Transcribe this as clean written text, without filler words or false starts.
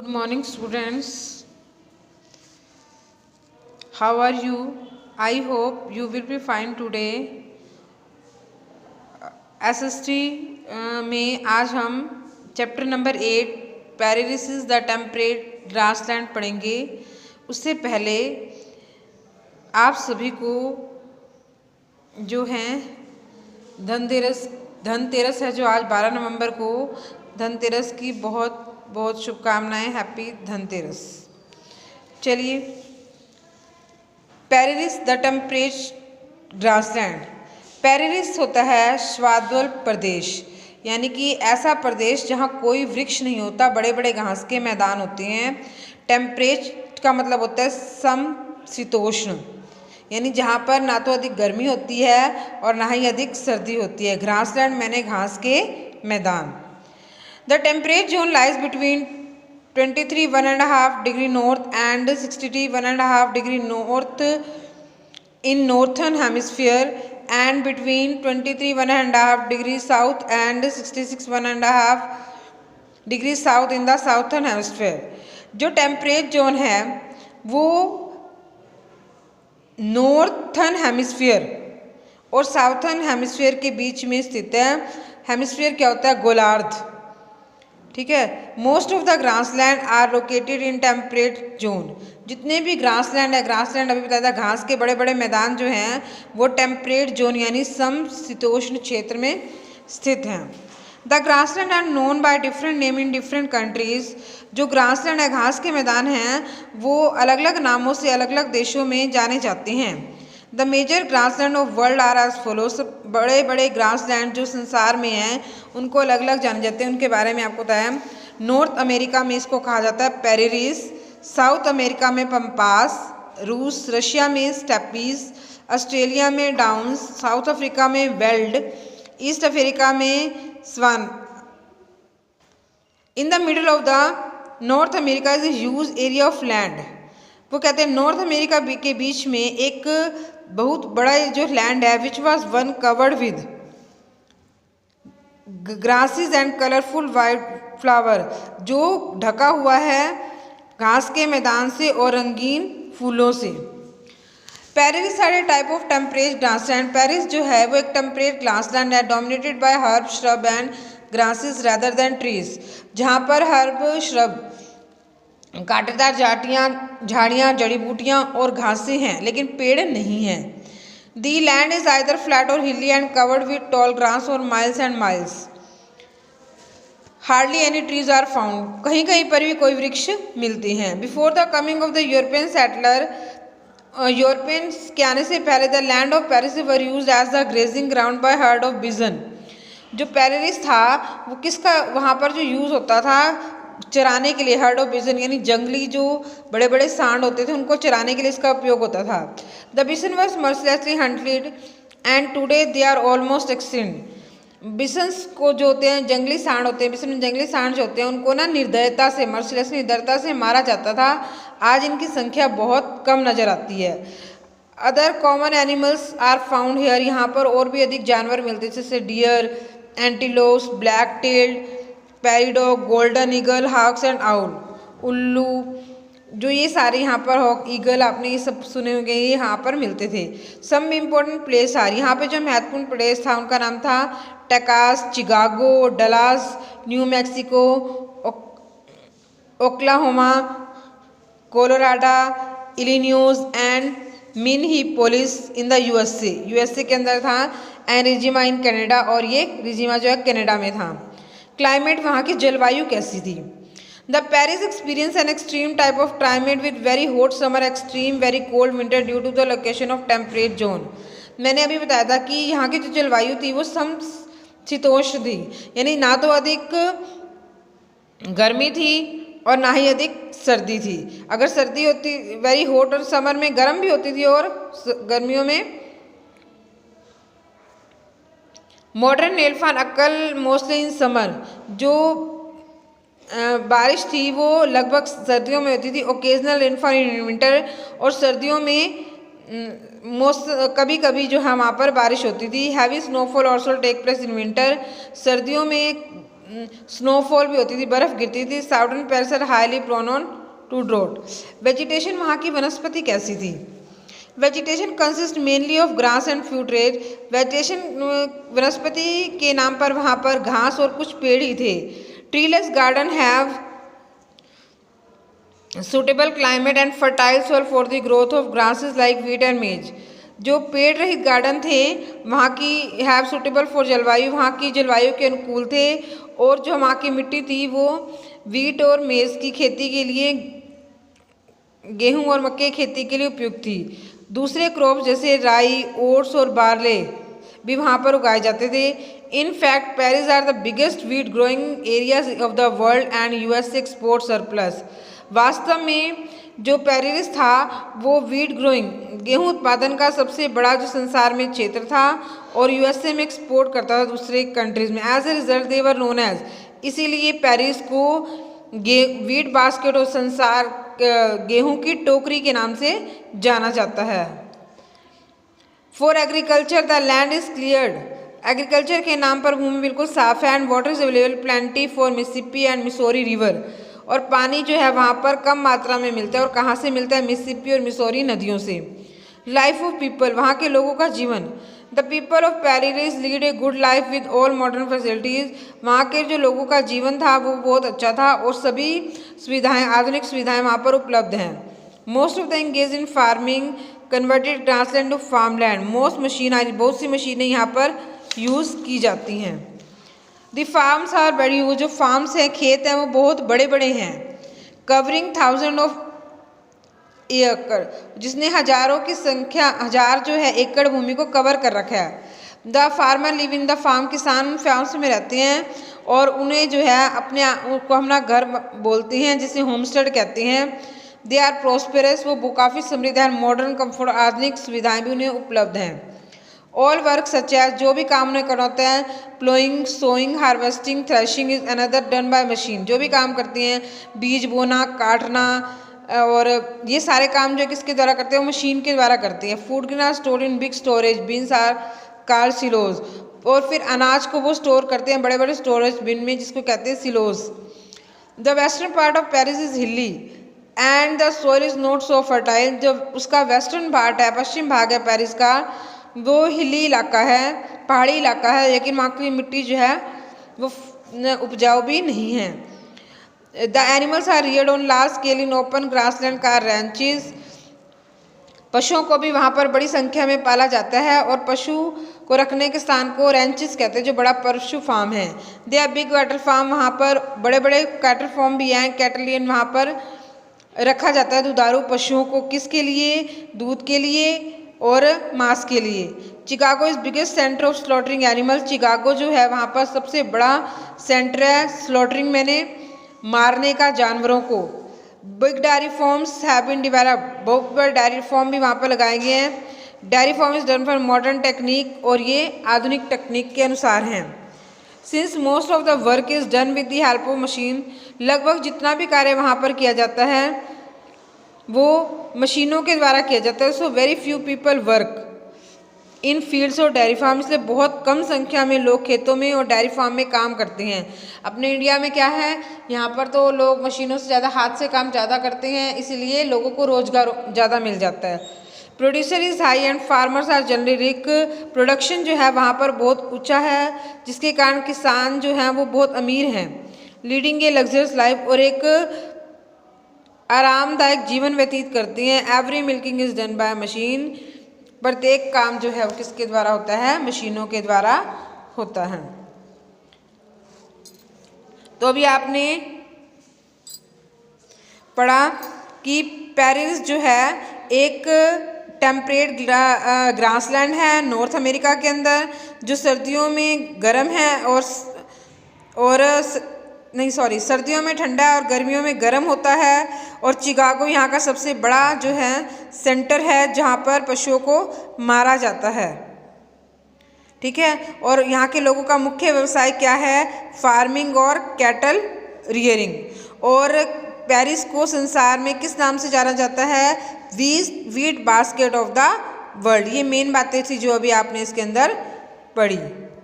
Good morning, students. How are you? I hope you will be fine today. SST में आज हम chapter number 8 paralysis the temperate grassland पढ़ेंगे। उससे पहले आप सभी को जो है धनतेरस है जो आज 12 नवंबर को, धनतेरस की बहुत बहुत शुभकामनाएं। हैप्पी धनतेरस। चलिए, paralysis the temperate grassland. Paralysis होता है स्वादवल प्रदेश, यानी कि ऐसा प्रदेश जहाँ कोई वृक्ष नहीं होता, बड़े बड़े घास के मैदान होते हैं। टेम्परेट का मतलब होता है समशीतोष्ण, यानी जहाँ पर ना तो अधिक गर्मी होती है और ना ही अधिक सर्दी होती है। ग्रासलैंड मैंने घास के मैदान। The temperate zone lies between 23 1.5 degree north and 63 1.5 degree north in northern hemisphere and between 23 1.5 degree south and 66 1.5 degree south in the southern hemisphere। जो टेम्परेट जोन है वो नॉर्थर्न हेमिस्फीयर और साउथर्न हेमिस्फीयर के बीच में स्थित है। हेमिस्फीयर क्या होता है? गोलार्ध। ठीक है। Most of the grassland are located in temperate zone. जितने भी ग्रासलैंड है, ग्रासलैंड अभी बताया था, घास के बड़े बड़े मैदान जो हैं वो टेम्परेट जोन यानी समशीतोष्ण क्षेत्र में स्थित हैं। The grassland are known by different name in different countries. जो ग्रासलैंड है, घास के मैदान हैं, वो अलग अलग नामों से अलग अलग देशों में जाने जाते हैं। The major grassland of world are as follows. बड़े बड़े ग्रासलैंड जो संसार में हैं उनको अलग अलग जाने जाते हैं, उनके बारे में आपको बताया। नॉर्थ अमेरिका में इसको कहा जाता है पैरेरिस, साउथ अमेरिका में पम्पास, रूस रशिया में स्टेपीज, ऑस्ट्रेलिया में डाउन्स, साउथ अफ्रीका में वेल्ड, ईस्ट अफ्रीका में savanna. In the middle of the north America is a huge area of land. वो कहते हैं नॉर्थ अमेरिका के बीच में एक बहुत बड़ा जो लैंड है which was one covered with grasses and colourful white flower, जो ढका हुआ है घास के मैदान से और रंगीन फूलों से। Prairies are a type of temperate grassland. Prairies जो है वो एक टेम्परेट ग्रासलैंड है dominated by herb shrub and grasses rather than trees, जहाँ पर हर्ब श्रब कांटेदार झाड़ियाँ जड़ी बूटियाँ और घासें हैं, लेकिन पेड़ नहीं हैं। The land is either flat or hilly and covered with tall grass और miles and miles. Hardly any trees are found. कहीं कहीं पर भी कोई वृक्ष मिलते हैं। Before the coming of the European settler, Europeans के आने से पहले the land of prairies were used as the grazing ground by herd of bison. जो पैरिस था वो किसका वहाँ पर जो यूज़ होता था चराने के लिए, हर्ड ऑफ बिजन यानी जंगली जो बड़े बड़े सांड होते थे उनको चराने के लिए इसका उपयोग होता था। The bison was mercilessly hunted and today they are almost extinct. Bisons को जो होते हैं जंगली सांड होते हैं, बिसन जंगली सांड जो होते हैं उनको ना निर्दयता से, मर्सिलेसली निर्दयता से मारा जाता था। आज इनकी संख्या बहुत कम नज़र आती है। Other common animals are found here. यहाँ पर और भी अधिक जानवर मिलते हैं जैसे deer, antelopes, black tailed prairie dog, golden eagle, hawks and owl, उल्लू, जो ये सारे यहाँ पर हॉक ईगल आपने ये सब सुने होंगे, ये यहाँ पर मिलते थे। Some important place are. यहाँ पे जो महत्वपूर्ण प्लेस था उनका नाम था Texas, Chicago, Dallas, new Mexico, Oklahoma, Colorado, Illinois and Minneapolis in the USA के अंदर था, एंड रिजिमा इन कनाडा, और ये रिजिमा जो है कनाडा में था। क्लाइमेट, वहाँ की जलवायु कैसी थी? The prairies experience an extreme type of climate with very hot summer, extreme very cold winter due to the location of temperate zone. मैंने अभी बताया था कि यहाँ की जो जलवायु थी वो समशीतोष्ण थी, यानी ना तो अधिक गर्मी थी और ना ही अधिक सर्दी थी। अगर सर्दी होती वेरी हॉट और समर में गर्म भी होती थी और गर्मियों में मॉडर्न रेनफॉल अक्कल मोस्टली इन समर। जो बारिश थी वो लगभग सर्दियों में होती थी। ओकेजनल रेनफॉल इन विंटर, और सर्दियों में कभी कभी जो है वहाँ पर बारिश होती थी। Heavy snowfall also take place in winter. सर्दियों में स्नोफॉल भी होती थी, बर्फ़ गिरती थी। Southern prairies are highly prone to drought. Vegetation वहाँ की वनस्पति कैसी थी? Vegetation consist mainly of grass and forage. Vegetation वनस्पति के नाम पर वहाँ पर घास और कुछ पेड़ ही थे। Treeless garden have suitable climate and fertile soil for the growth of grasses like wheat and maize. जो पेड़ रहित गार्डन थे वहाँ की हैव सुटेबल फॉर जलवायु, वहाँ की जलवायु के अनुकूल थे। और जो वहाँ की मिट्टी थी वो वीट और मेज की खेती के लिए, गेहूं और मक्के की खेती के लिए उपयुक्त थी। दूसरे क्रॉप जैसे राई, ओट्स और बार्ले भी वहाँ पर उगाए जाते थे। In fact prairies are the biggest wheat growing areas of the world and US export surplus. वास्तव में जो पेरिस था वो वीट ग्रोइंग, गेहूं उत्पादन का सबसे बड़ा जो संसार में क्षेत्र था और यूएसए में एक्सपोर्ट करता था दूसरे कंट्रीज में। As a result they were known as, इसीलिए पेरिस को वीट बास्केट और संसार गेहूं की टोकरी के नाम से जाना जाता है। For agriculture the land is cleared. Agriculture के नाम पर भूमि बिल्कुल साफ है। And water is available plenty for Mississippi and Missouri river. और पानी जो है वहाँ पर कम मात्रा में मिलता है। और कहाँ से मिलता है? मिसिसिपी और मिसौरी नदियों से। लाइफ ऑफ पीपल, वहाँ के लोगों का जीवन। The people of Paris lead a good life with all modern facilities. वहाँ के जो लोगों का जीवन था वो बहुत अच्छा था और सभी सुविधाएं, आधुनिक सुविधाएं वहाँ पर उपलब्ध हैं। Most of the engage in farming converted grassland to farmland. Most machinery, बहुत सी मशीनें यहाँ पर यूज़ की जाती हैं। The farms are very huge. जो फार्म्स हैं, खेत हैं, वो बहुत बड़े बड़े हैं। कवरिंग थाउजेंड ऑफ एकड़, जिसने हजारों की संख्या, हजार जो है एकड़ भूमि को कवर कर रखा है। The farmer live in the farm, किसान फार्म्स में रहते हैं और उन्हें जो है अपने उनको अपना घर बोलते हैं, जिसे होमस्टेड कहते हैं। दे आर प्रोस्पेरस, वो काफ़ी समृद्ध है। मॉडर्न कम्फर्ट, आधुनिक सुविधाएं भी उन्हें उपलब्ध हैं। ऑल वर्क सच एज, जो भी काम उन्हें करना होता है, ploughing, sowing, harvesting, threshing is another done by machine. जो भी काम करती हैं, बीज बोना, काटना और ये सारे काम जो किसके द्वारा करते हैं? वो मशीन के द्वारा करती हैं। Food grain are stored in big storage bins are called silos. और फिर अनाज को वो स्टोर करते हैं बड़े बड़े स्टोरेज बिन में, जिसको कहते हैं silos. The western part of Paris is हिली and the soil is not so fertile. जो उसका वेस्टर्न पार्ट है, पश्चिम भाग है पेरिस का, वो हिली इलाका है, पहाड़ी इलाका है, लेकिन वहाँ की मिट्टी जो है वो उपजाऊ भी नहीं है। The animals are reared on large scale in open grassland or ranches. पशुओं को भी वहाँ पर बड़ी संख्या में पाला जाता है और पशु को रखने के स्थान को रैंचेस कहते हैं, जो बड़ा पशु फार्म है। They are big cattle farm, वहाँ पर बड़े बड़े कैटल फार्म भी हैं। कैटलियन वहाँ पर रखा जाता है दुधारू पशुओं को, किसके लिए? दूध के लिए और मांस के लिए। Chicago is biggest centre of slaughtering animals. Chicago जो है वहाँ पर सबसे बड़ा सेंटर है स्लॉटरिंग, मैंने मारने का जानवरों को। Big dairy farms have been developed, बहुत बड़े डेयरी फार्म भी वहाँ पर लगाए गए हैं। Dairy farm is done for modern technique, और ये आधुनिक तकनीक के अनुसार हैं। Since most of the work is done with the help of machine, लगभग जितना भी कार्य वहाँ पर किया जाता है वो मशीनों के द्वारा किया जाता है। So very few people work in fields और डेयरी फार्म, इसलिए बहुत कम संख्या में लोग खेतों में और डेयरी फार्म में काम करते हैं। अपने इंडिया में क्या है, यहाँ पर तो लोग मशीनों से ज़्यादा हाथ से काम ज़्यादा करते हैं, इसीलिए लोगों को रोजगार ज़्यादा मिल जाता है। Producer is high and farmers are generally rich. Production जो है वहाँ पर बहुत ऊँचा है, जिसके कारण किसान जो हैं वो बहुत अमीर हैं। लीडिंग ए लग्जरियस लाइफ, और एक आरामदायक जीवन व्यतीत करते हैं। Every milking is done by machine, प्रत्येक काम जो है वो किसके द्वारा होता है? मशीनों के द्वारा होता है। तो अभी आपने पढ़ा कि पेरिस जो है एक टेम्परेट ग्रासलैंड है नॉर्थ अमेरिका के अंदर, जो सर्दियों में गर्म है सर्दियों में ठंडा और गर्मियों में गर्म होता है। और चिकागो यहाँ का सबसे बड़ा जो है सेंटर है, जहाँ पर पशुओं को मारा जाता है। ठीक है, और यहाँ के लोगों का मुख्य व्यवसाय क्या है? फार्मिंग और कैटल रियरिंग। और पेरिस को संसार में किस नाम से जाना जाता है? Wheat basket of the world. ये मेन बातें थी जो अभी आपने इसके अंदर पढ़ी।